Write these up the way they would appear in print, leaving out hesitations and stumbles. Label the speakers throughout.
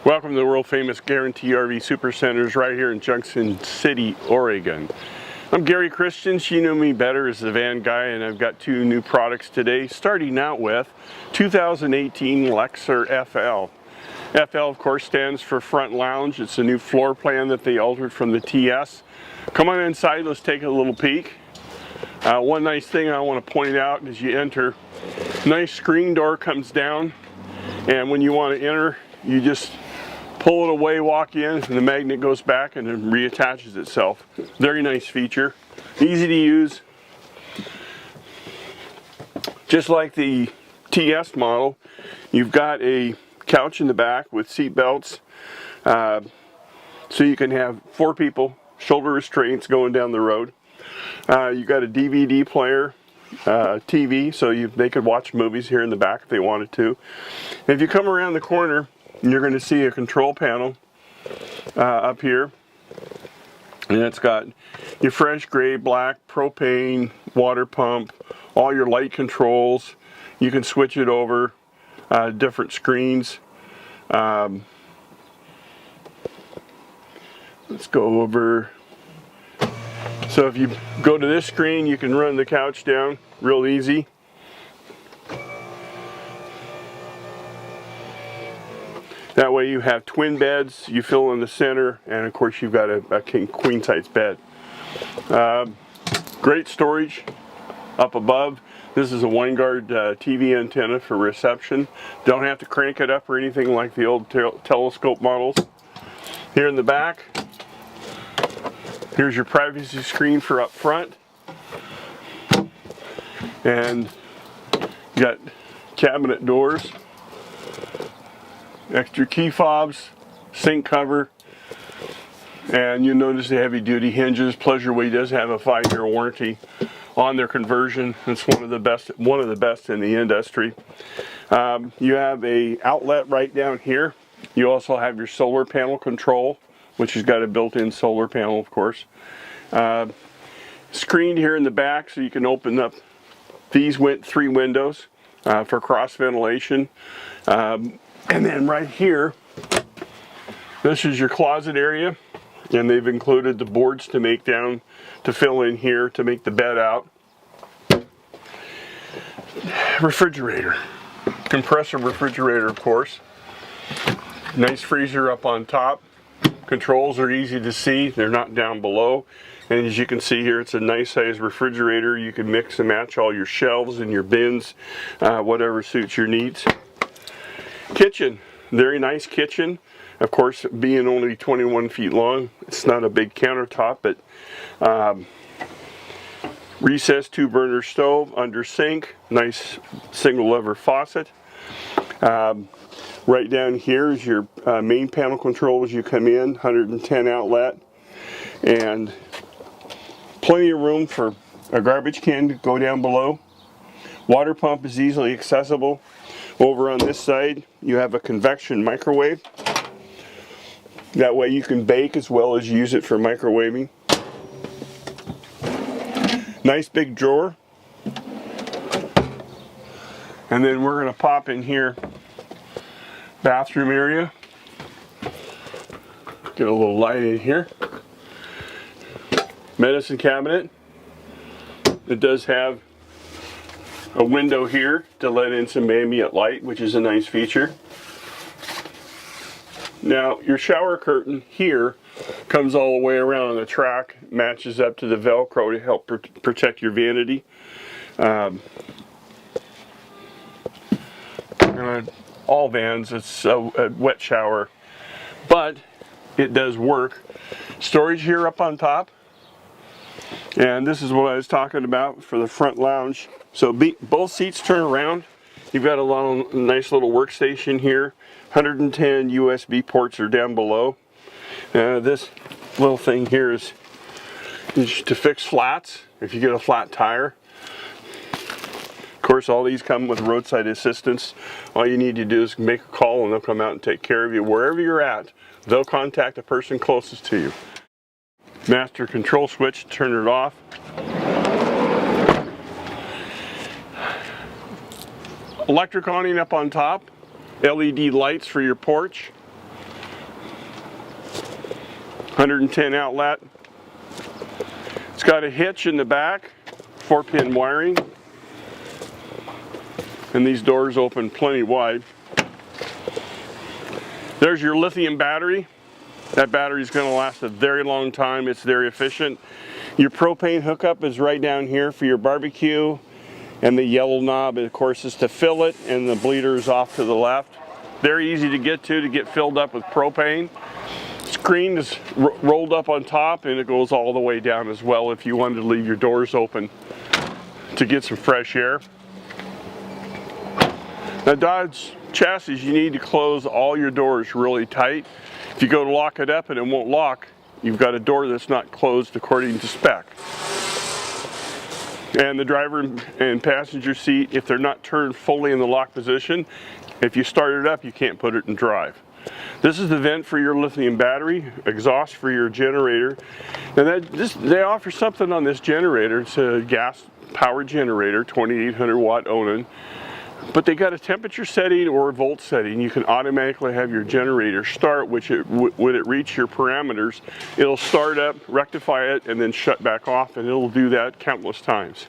Speaker 1: Welcome to the world famous Guaranty RV Supercenters right here in Junction City, Oregon. I'm Gary.Christiance. You know me better as the van guy, and I've got two new products today, starting out with 2018 Lexor FL. FL, of course, stands for front lounge. It's a new floor plan that they altered from the TS. Come on inside, let's take a little peek. One nice thing I want to point out as you enter, nice screen door comes down, and when you want to enter, you just pull it away, walk in, and the magnet goes back and then reattaches itself. Very nice feature. Easy to use. Just like the TS model, you've got a couch in the back with seat belts, so you can have 4 people, shoulder restraints going down the road. You've got a DVD player, TV, so they could watch movies here in the back if they wanted to. And if you come around the corner, you're going to see a control panel up here, and it's got your fresh gray, black, propane, water pump, all your light controls. You can switch it over different screens. Let's go over. So if you go to this screen, you can run the couch down real easy. That way you have twin beds, you fill in the center, and of course you've got a queen size bed. Great storage up above. This is a Winegard TV antenna for reception. Don't have to crank it up or anything like the old telescope models. Here in the back, here's your privacy screen for up front. And you got cabinet doors. Extra key fobs, sink cover, and you'll notice the heavy duty hinges. Pleasureway does have a 5-year warranty on their conversion. It's one of the best in the industry. You have a outlet right down here. You also have your solar panel control, which has got a built-in solar panel, of course. Screened here in the back, so you can open up these 3 windows for cross ventilation. And then right here, this is your closet area, and they've included the boards to fill in here to make the bed out. Refrigerator, compressor refrigerator, of course. Nice freezer up on top. Controls are easy to see, they're not down below. And as you can see here, it's a nice size refrigerator. You can mix and match all your shelves and your bins, whatever suits your needs. Kitchen, very nice kitchen. Of course, being only 21 feet long, it's not a big countertop, but recessed 2-burner stove, under sink, nice single lever faucet. Right down here is your main panel control as you come in, 110 outlet, and plenty of room for a garbage can to go down below. Water pump is easily accessible. Over on this side, you have a convection microwave. That way you can bake as well as use it for microwaving. Nice big drawer. And then we're going to pop in here, bathroom area. Get a little light in here. Medicine cabinet. It does have a window here to let in some ambient light, which is a nice feature. Now your shower curtain here comes all the way around on the track, matches up to the Velcro to help protect your vanity. All vans, it's a wet shower, but it does work. Storage here up on top. And this is what I was talking about for the front lounge. So both seats turn around. You've got a nice little workstation here. 110 USB ports are down below. This little thing here is to fix flats if you get a flat tire. Of course, all these come with Roadside Assistance. All you need to do is make a call and they'll come out and take care of you. Wherever you're at, they'll contact the person closest to you. Master control switch, turn it off. Electric awning up on top, LED lights for your porch. 110 outlet. It's got a hitch in the back, 4-pin wiring, and these doors open plenty wide. There's your lithium battery. That battery is going to last a very long time. It's very efficient. Your propane hookup is right down here for your barbecue, and the yellow knob, of course, is to fill it, and the bleeder is off to the left. Very easy to get filled up with propane. Screen is rolled up on top, and it goes all the way down as well if you wanted to leave your doors open to get some fresh air. Now, Dodge chassis, you need to close all your doors really tight. If you go to lock it up and it won't lock, you've got a door that's not closed according to spec. And the driver and passenger seat, if they're not turned fully in the lock position, if you start it up, you can't put it in drive. This is the vent for your lithium battery, exhaust for your generator. And they offer something on this generator. It's a gas power generator, 2800 watt Onan. But they got a temperature setting or a volt setting. You can automatically have your generator start, when it reach your parameters, it'll start up, rectify it, and then shut back off, and it'll do that countless times.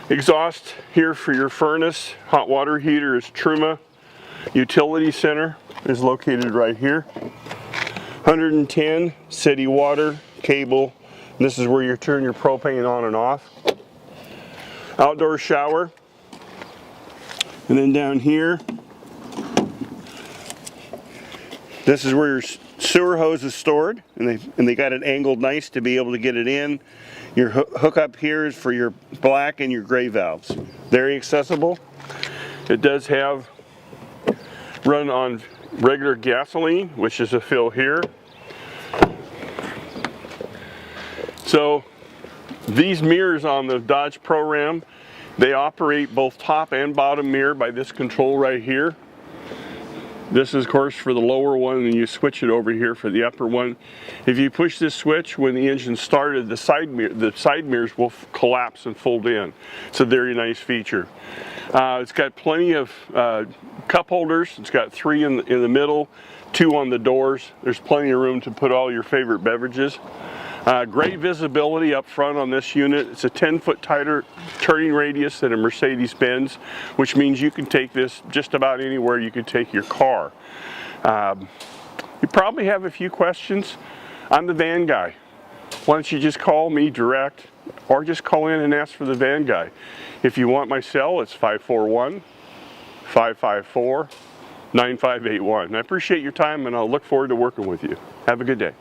Speaker 1: Exhaust here for your furnace. Hot water heater is Truma. Utility center is located right here. 110 city water cable. And this is where you turn your propane on and off. Outdoor shower. And then down here, this is where your sewer hose is stored, and they got it angled nice to be able to get it in. Your hookup here is for your black and your gray valves. Very accessible. It does have run on regular gasoline, which is a fill here. So these mirrors on the Dodge Pro-Ram, they operate both top and bottom mirror by this control right here. This is, of course, for the lower one, and you switch it over here for the upper one. If you push this switch when the engine started, the side mirrors will collapse and fold in. It's a very nice feature. It's got plenty of cup holders. It's got 3 in the middle, 2 on the doors. There's plenty of room to put all your favorite beverages. Great visibility up front on this unit. It's a 10-foot tighter turning radius than a Mercedes-Benz, which means you can take this just about anywhere you could take your car. You probably have a few questions. I'm the van guy. Why don't you just call me direct, or just call in and ask for the van guy. If you want my cell, it's 541-554-9581. I appreciate your time, and I'll look forward to working with you. Have a good day.